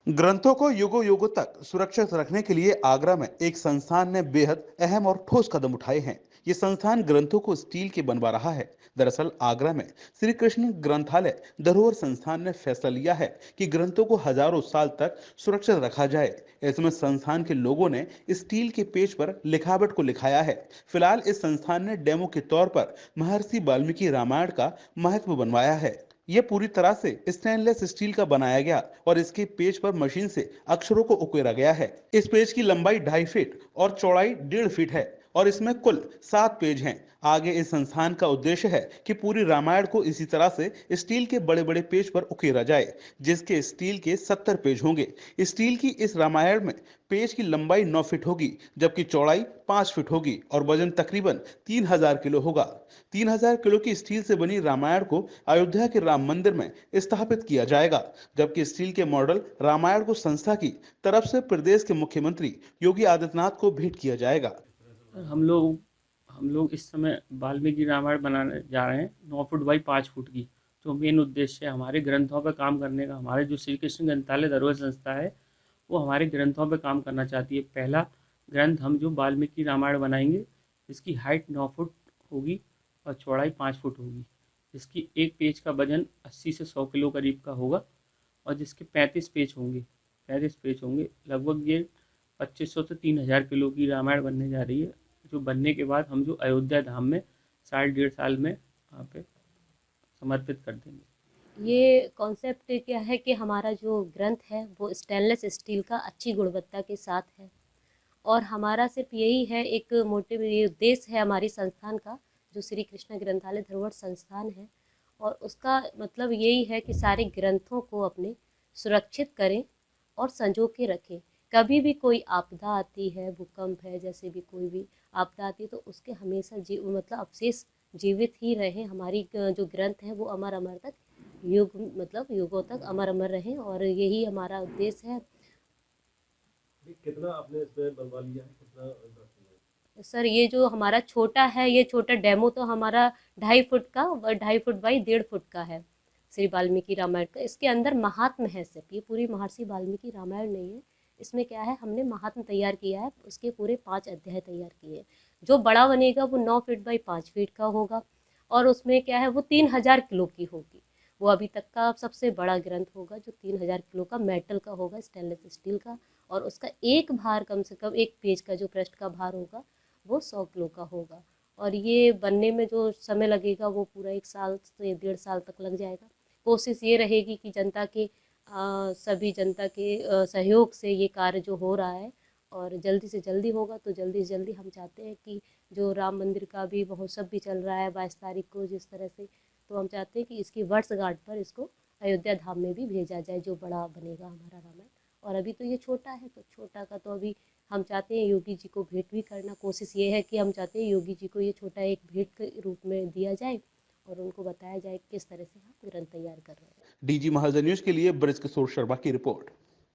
ग्रंथों को युगों युगों तक सुरक्षित रखने के लिए आगरा में एक संस्थान ने बेहद अहम और ठोस कदम उठाए हैं। ये संस्थान ग्रंथों को स्टील के बनवा रहा है। दरअसल आगरा में श्री कृष्ण ग्रंथालय धरोहर संस्थान ने फैसला लिया है कि ग्रंथों को हजारों साल तक सुरक्षित रखा जाए। इसमें संस्थान के लोगों ने स्टील के पेज पर लिखावट को लिखाया है। फिलहाल इस संस्थान ने डेमो के तौर पर महर्षि वाल्मीकि रामायण का महत्व बनवाया है। यह पूरी तरह से स्टेनलेस स्टील का बनाया गया और इसके पेज पर मशीन से अक्षरों को उकेरा गया है। इस पेज की लंबाई 2.5 फीट और चौड़ाई 1.5 फीट है और इसमें कुल 7 पेज हैं। आगे इस संस्थान का उद्देश्य है कि पूरी रामायण को इसी तरह से स्टील के बड़े बड़े पेज पर उकेरा जाए, जिसके स्टील के 70 पेज होंगे। स्टील की इस रामायण में पेज की लंबाई 9 फीट होगी, जबकि चौड़ाई 5 फीट होगी और वजन तकरीबन 3000 किलो होगा। 3000 किलो की स्टील से बनी रामायण को अयोध्या के राम मंदिर में स्थापित किया जाएगा, जबकि स्टील के मॉडल रामायण को संस्था की तरफ से प्रदेश के मुख्यमंत्री योगी आदित्यनाथ को भेंट किया जाएगा। हम लोग इस समय वाल्मीकि रामायण बनाने जा रहे हैं, 9 फुट बाई 5 फुट की। जो मेन उद्देश्य है हमारे ग्रंथों पर काम करने का, हमारे जो श्री कृष्ण ग्रंथालय धरोहर संस्था है वो हमारे ग्रंथों पर काम करना चाहती है। पहला ग्रंथ हम जो वाल्मीकि रामायण बनाएंगे, इसकी हाइट 9 फुट होगी और चौड़ाई 5 फुट होगी। इसकी एक पेज का वजन 80 से 100 किलो करीब का होगा और जिसके 35 पेज होंगे लगभग। ये 2500 से 3000 किलो की रामायण बनने जा रही है, जो बनने के बाद हम जो अयोध्या धाम में साल 1.5 साल में वहाँ पे समर्पित कर देंगे। ये कॉन्सेप्ट क्या है कि हमारा जो ग्रंथ है वो स्टेनलेस स्टील का अच्छी गुणवत्ता के साथ है और हमारा सिर्फ यही है, एक मोटिव ये उद्देश्य है हमारी संस्थान का, जो श्री कृष्ण ग्रंथालय धरोहर संस्थान है। और उसका मतलब यही है कि सारे ग्रंथों को अपने सुरक्षित करें और संजो के रखें। कभी भी कोई आपदा आती है, भूकंप है, जैसे भी कोई भी आपदा आती है तो उसके हमेशा मतलब अवशेष जीवित ही रहें। हमारी जो ग्रंथ है वो अमर अमर तक युग मतलब युगों तक अमर अमर रहें और यही हमारा उद्देश्य है। कितना आपने इसमें बनवा लिया है, कितना इंटरेस्ट है? सर ये जो हमारा छोटा है, ये छोटा डेमो तो हमारा 2.5 फुट का 2.5 फुट बाई 1.5 फुट का है, श्री वाल्मीकि रामायण का। इसके अंदर महात्म है, सिर्फ ये पूरी महर्षि वाल्मीकि रामायण नहीं है। इसमें क्या है, हमने महात्म तैयार किया है, उसके पूरे 5 अध्याय तैयार किए। जो बड़ा बनेगा वो 9 फीट बाई 5 फीट का होगा और उसमें क्या है वो 3000 किलो की होगी। वो अभी तक का सबसे बड़ा ग्रंथ होगा जो 3000 किलो का मेटल का होगा, स्टेनलेस स्टील का। और उसका एक भार कम से कम, एक पेज का जो पृष्ठ का भार होगा वो 100 किलो का होगा। और ये बनने में जो समय लगेगा वो पूरा 1 साल से 1.5 साल तक लग जाएगा। कोशिश ये रहेगी कि जनता के सभी जनता के सहयोग से ये कार्य जो हो रहा है और जल्दी से जल्दी होगा, तो जल्दी से जल्दी हम चाहते हैं कि जो राम मंदिर का भी महोत्सव भी चल रहा है 22 तारीख को जिस तरह से, तो हम चाहते हैं कि इसकी वर्षगांठ पर इसको अयोध्या धाम में भी भेजा जाए, जो बड़ा बनेगा हमारा रामायण। और अभी तो ये छोटा है, तो छोटा का तो अभी हम चाहते हैं योगी जी को भेंट भी करना। कोशिश ये है कि हम चाहते हैं योगी जी को ये छोटा एक भेंट के रूप में दिया जाए और उनको बताया जाए किस तरह से हम ग्रंथ तैयार कर रहे हैं। डीजी महाराजा न्यूज के लिए ब्रज किशोर शर्मा की रिपोर्ट।